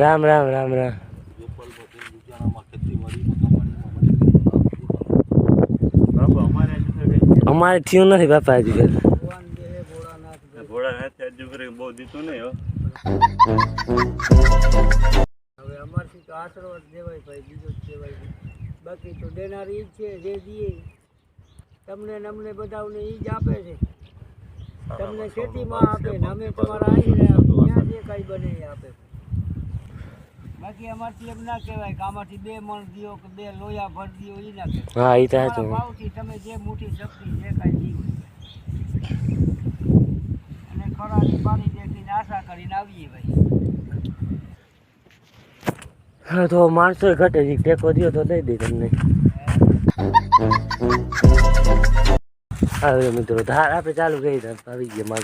રામ રામ રામ રામ. અમારે થયું નથી બાપા હજી ઘર. બહુ દીધું નહીં હો. હવે અમારથી તો આશરો જ દેવાય ભાઈ, બીજો જ દેવાય નહીં. બાકી તો દેનાર ઈ જ છે, જે દીએ તમને ને અમને બધાને ઈ જ આપે છે. તમને ખેતીમાં આપે ને અમે તમારા આવી રહ્યા ત્યાં જે કાંઈ બને એ આપે. બાકી અમારથી એમ ના કહેવાય કે આમાંથી 2 મણ દિયો કે 2 લોયા ભર દિયો, એ ના કહેવાય. હા એ તો સાચું. ભાવથી તમે જે મુઠ્ઠી શક્તિ જે કાંઈ દીધું અને ખરાની પાણી દેખીને આશા કરીને આવીએ ભાઈ. હા તો માણસો ઘટે છે, ટેકો દો તો દઈ દે તમને. હા મિત્રો ધાર આપણે ચાલુ કરી આવી ગયા માગે.